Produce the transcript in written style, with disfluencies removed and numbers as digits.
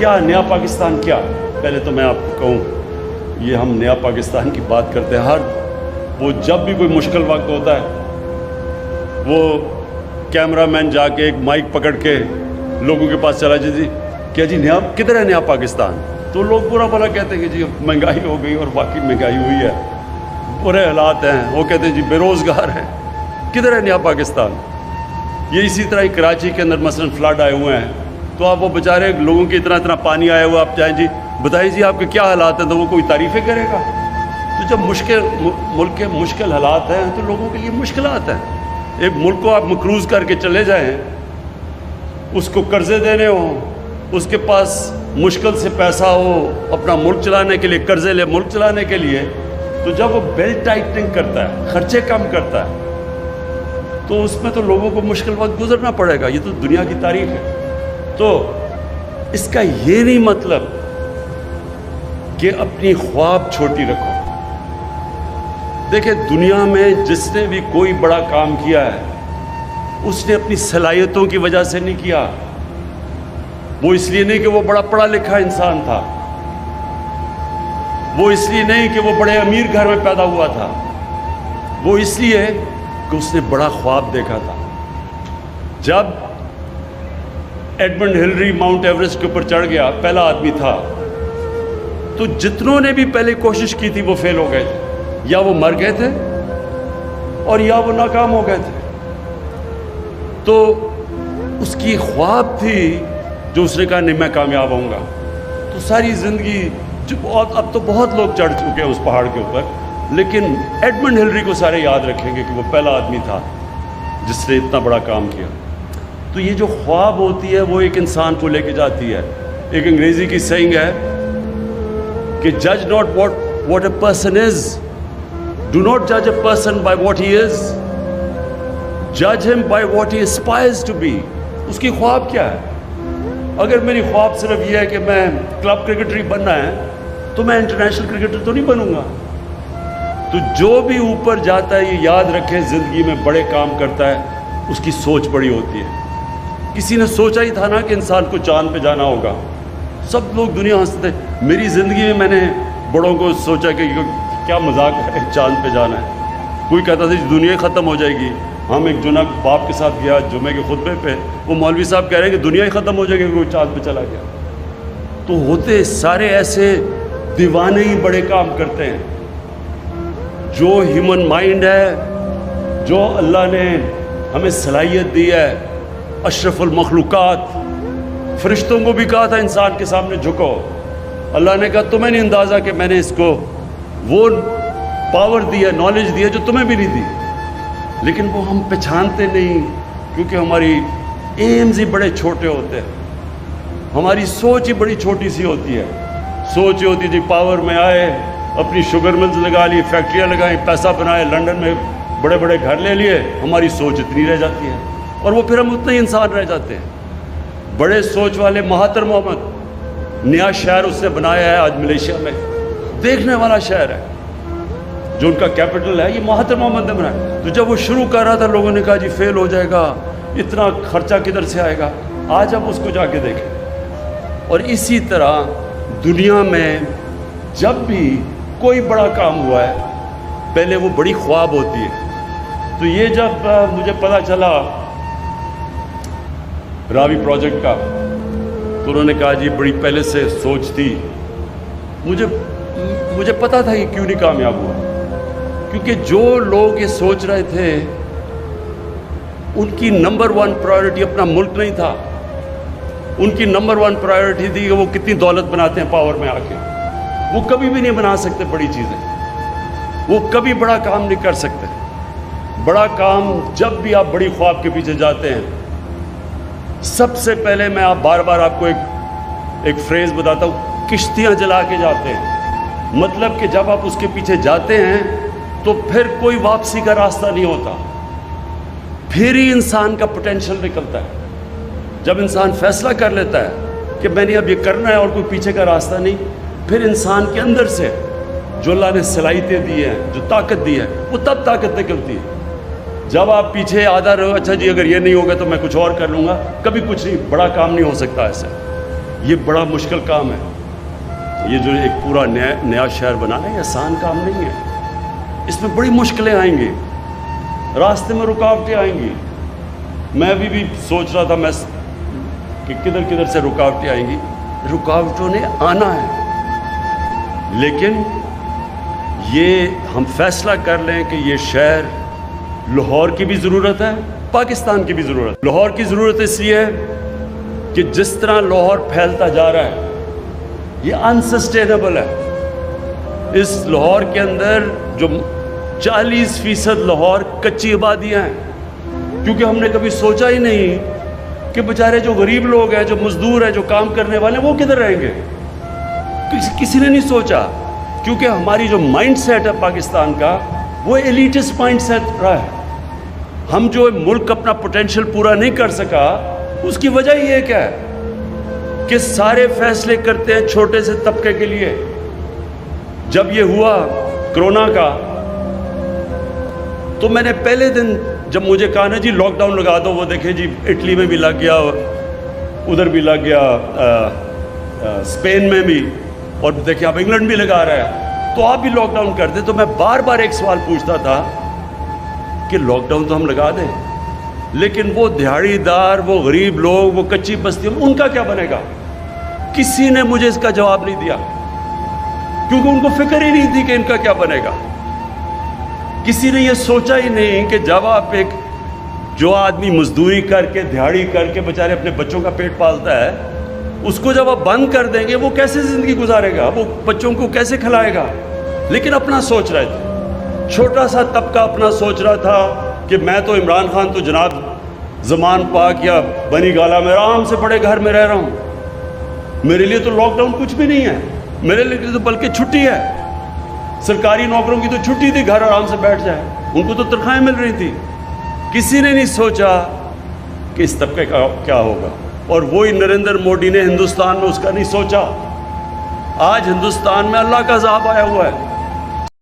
کیا نیا پاکستان کیا؟ پہلے تو میں آپ کو کہوں، یہ ہم نیا پاکستان کی بات کرتے ہیں، وہ جب بھی کوئی مشکل وقت ہوتا ہے وہ کیمرہ مین جا کے ایک مائک پکڑ کے لوگوں کے پاس چلا جائے، جی کیا جی نیا کدھر ہے نیا پاکستان؟ تو لوگ برا بھلا کہتے ہیں کہ جی مہنگائی ہو گئی، اور واقعی مہنگائی ہوئی ہے، برے حالات ہیں، وہ کہتے ہیں جی بے روزگار ہیں، کدھر ہے نیا پاکستان؟ یہ اسی طرح ہی کراچی کے اندر مثلا فلڈ آئے ہوئے ہیں، تو آپ وہ بیچارے لوگوں کے اتنا پانی آیا ہوا، آپ چاہیں جی بتائیے جی آپ کے کیا حالات ہیں، تو وہ کوئی تعریفیں کرے گا؟ تو جب ملک کے مشکل حالات ہیں تو لوگوں کے لیے مشکلات ہیں۔ ایک ملک کو آپ مقروض کر کے چلے جائیں، اس کو قرضے دینے ہوں، اس کے پاس مشکل سے پیسہ ہو اپنا ملک چلانے کے لیے، قرضے لے ملک چلانے کے لیے، تو جب وہ بیلٹ ٹائٹنگ کرتا ہے، خرچے کم کرتا ہے، تو اس میں تو لوگوں کو مشکل وقت گزرنا پڑے گا۔ یہ تو دنیا کی تاریخ ہے۔ تو اس کا یہ نہیں مطلب کہ اپنی خواب چھوٹی رکھو۔ دیکھیں دنیا میں جس نے بھی کوئی بڑا کام کیا ہے، اس نے اپنی صلاحیتوں کی وجہ سے نہیں کیا، وہ اس لیے نہیں کہ وہ بڑا پڑھا لکھا انسان تھا، وہ اس لیے نہیں کہ وہ بڑے امیر گھر میں پیدا ہوا تھا، وہ اس لیے کہ اس نے بڑا خواب دیکھا تھا۔ جب ایڈمنڈ ہلری ماؤنٹ ایوریسٹ کے اوپر چڑھ گیا، پہلا آدمی تھا، تو جتنوں نے بھی پہلے کوشش کی تھی وہ فیل ہو گئے تھے، یا وہ مر گئے تھے اور یا وہ ناکام ہو گئے تھے۔ تو اس کی خواب تھی جو اس نے کہا نہیں میں کامیاب ہوں گا، تو ساری زندگی اب تو بہت لوگ چڑھ چکے ہیں اس پہاڑ کے اوپر، لیکن ایڈمنڈ ہلری کو سارے یاد رکھیں گے کہ وہ پہلا آدمی تھا جس نے اتنا بڑا کام کیا۔ تو یہ جو خواب ہوتی ہے وہ ایک انسان کو لے کے جاتی ہے۔ ایک انگریزی کی سینگ ہے کہ جج not what a person is, do not جج a person by what he از، جج ہم by what he aspires to be. اس کی خواب کیا ہے؟ اگر میری خواب صرف یہ ہے کہ میں کلب کرکٹر ہی بننا ہے، تو میں انٹرنیشنل کرکٹر تو نہیں بنوں گا۔ تو جو بھی اوپر جاتا ہے یہ یاد رکھے زندگی میں بڑے کام کرتا ہے، اس کی سوچ بڑی ہوتی ہے۔ کسی نے سوچا ہی تھا نا کہ انسان کو چاند پہ جانا ہوگا، سب لوگ دنیا ہنستے تھے۔ میری زندگی میں نے بڑوں کو سوچا کہ کیا مذاق ہے چاند پہ جانا ہے۔ کوئی کہتا تھا دنیا ہی ختم ہو جائے گی۔ ہم ایک جناب باپ کے ساتھ گیا جمعے کے خطبے پہ، وہ مولوی صاحب کہہ رہے ہیں کہ دنیا ہی ختم ہو جائے گی، کوئی چاند پہ چلا گیا۔ تو ہوتے سارے ایسے دیوانے ہی بڑے کام کرتے ہیں۔ جو ہیومن مائنڈ ہے، جو اللہ نے ہمیں صلاحیت دی ہے، اشرف المخلوقات، فرشتوں کو بھی کہا تھا انسان کے سامنے جھکو، اللہ نے کہا تمہیں نہیں اندازہ کہ میں نے اس کو وہ پاور دی ہے، نالج دی ہے جو تمہیں بھی نہیں دی، لیکن وہ ہم پہچانتے نہیں کیونکہ ہماری ایمز ہی بڑے چھوٹے ہوتے ہیں، ہماری سوچ ہی بڑی چھوٹی سی ہوتی ہے۔ سوچ یہ ہوتی ہے جی پاور میں آئے، اپنی شوگر ملز لگا لی، فیکٹریاں لگائیں، پیسہ بنائے، لنڈن میں بڑے بڑے گھر لے لیے، ہماری سوچ اتنی رہ جاتی ہے، اور وہ پھر ہم اتنے ہی انسان رہ جاتے ہیں۔ بڑے سوچ والے مہاتر محمد، نیا شہر اس نے بنایا ہے آج ملیشیا میں، دیکھنے والا شہر ہے، جو ان کا کیپٹل ہے، یہ مہاتر محمد نے بنایا۔ تو جب وہ شروع کر رہا تھا لوگوں نے کہا جی فیل ہو جائے گا، اتنا خرچہ کدھر سے آئے گا؟ آج آپ اس کو جا کے دیکھیں۔ اور اسی طرح دنیا میں جب بھی کوئی بڑا کام ہوا ہے، پہلے وہ بڑی خواب ہوتی ہے۔ تو یہ جب مجھے پتہ چلا راوی پروجیکٹ کا، تو انہوں نے کہا جی بڑی پہلے سے سوچ تھی، مجھے پتہ تھا یہ کیوں نہیں کامیاب ہوا، کیونکہ جو لوگ یہ سوچ رہے تھے ان کی نمبر 1 پرائیورٹی اپنا ملک نہیں تھا، ان کی نمبر 1 پرائیورٹی تھی کہ وہ کتنی دولت بناتے ہیں پاور میں آ کے۔ وہ کبھی بھی نہیں بنا سکتے بڑی چیزیں، وہ کبھی بڑا کام نہیں کر سکتے۔ بڑا کام جب بھی آپ بڑی خواب کے پیچھے جاتے ہیں، سب سے پہلے میں بار بار آپ کو ایک فریز بتاتا ہوں، کشتیاں جلا کے جاتے ہیں۔ مطلب کہ جب آپ اس کے پیچھے جاتے ہیں تو پھر کوئی واپسی کا راستہ نہیں ہوتا، پھر ہی انسان کا پوٹینشیل نکلتا ہے۔ جب انسان فیصلہ کر لیتا ہے کہ میں نے اب یہ کرنا ہے اور کوئی پیچھے کا راستہ نہیں، پھر انسان کے اندر سے جو اللہ نے صلاحیتیں دی ہیں، جو طاقت دی ہے، وہ تب طاقت نکلتی ہے۔ جب آپ پیچھے آدھا رہو، اچھا جی اگر یہ نہیں ہوگا تو میں کچھ اور کر لوں گا، کبھی کچھ نہیں، بڑا کام نہیں ہو سکتا ایسے۔ یہ بڑا مشکل کام ہے. یہ جو ایک پورا نیا شہر بنانا ہے آسان کام نہیں ہے. اس میں بڑی مشکلیں آئیں گی, راستے میں رکاوٹیں آئیں گی. میں ابھی بھی سوچ رہا تھا کہ کدھر کدھر سے رکاوٹیں آئیں گی. رکاوٹوں نے آنا ہے, لیکن یہ ہم فیصلہ کر لیں کہ یہ شہر لاہور کی بھی ضرورت ہے, پاکستان کی بھی ضرورت ہے. لاہور کی ضرورت اس لیے ہے کہ جس طرح لاہور پھیلتا جا رہا ہے یہ انسسٹینیبل ہے. اس لاہور کے اندر جو 40% لاہور کچی آبادیاں ہیں, کیونکہ ہم نے کبھی سوچا ہی نہیں کہ بیچارے جو غریب لوگ ہیں, جو مزدور ہیں, جو کام کرنے والے ہیں, وہ کدھر رہیں گے. کسی نے نہیں سوچا, کیونکہ ہماری جو مائنڈ سیٹ ہے پاکستان کا وہ ایلیٹسٹ مائنڈ سیٹ رہا ہے. ہم جو ملک اپنا پوٹینشیل پورا نہیں کر سکا, اس کی وجہ یہ کیا ہے کہ سارے فیصلے کرتے ہیں چھوٹے سے طبقے کے لیے. جب یہ ہوا کرونا کا, تو میں نے پہلے دن جب مجھے کہا نا جی لاک ڈاؤن لگا دو, وہ دیکھیں جی اٹلی میں بھی لگ گیا, ادھر بھی لگ گیا, اسپین میں بھی, اور دیکھیں اب انگلینڈ بھی لگا رہا ہے, تو آپ بھی لاک ڈاؤن کر دیں. تو میں بار بار ایک سوال پوچھتا تھا کہ لاک ڈاؤن تو ہم لگا دیں, لیکن وہ دیہڑی دار, وہ غریب لوگ, وہ کچی بستیاں, ان کا کیا بنے گا؟ کسی نے مجھے اس کا جواب نہیں دیا, کیونکہ ان کو فکر ہی نہیں تھی کہ ان کا کیا بنے گا. کسی نے یہ سوچا ہی نہیں کہ جب آپ جو آدمی مزدوری کر کے, دیہڑی کر کے بیچارے اپنے بچوں کا پیٹ پالتا ہے, اس کو جب آپ بند کر دیں گے وہ کیسے زندگی گزارے گا, وہ بچوں کو کیسے کھلائے گا. لیکن اپنا سوچ رہے تھے, چھوٹا سا طبقہ اپنا سوچ رہا تھا کہ میں تو عمران خان تو جناب زمان پاک یا بنی گالا میں آرام سے بڑے گھر میں رہ رہا ہوں, میرے لیے تو لاک ڈاؤن کچھ بھی نہیں ہے, میرے لیے تو بلکہ چھٹی ہے. سرکاری نوکروں کی تو چھٹی تھی, گھر آرام سے بیٹھ جائے, ان کو تو تنخواہیں مل رہی تھی. کسی نے نہیں سوچا کہ اس طبقے کا کیا ہوگا. اور وہی نریندر مودی نے ہندوستان میں اس کا نہیں سوچا. آج ہندوستان میں اللہ کا عذاب آیا ہوا ہے.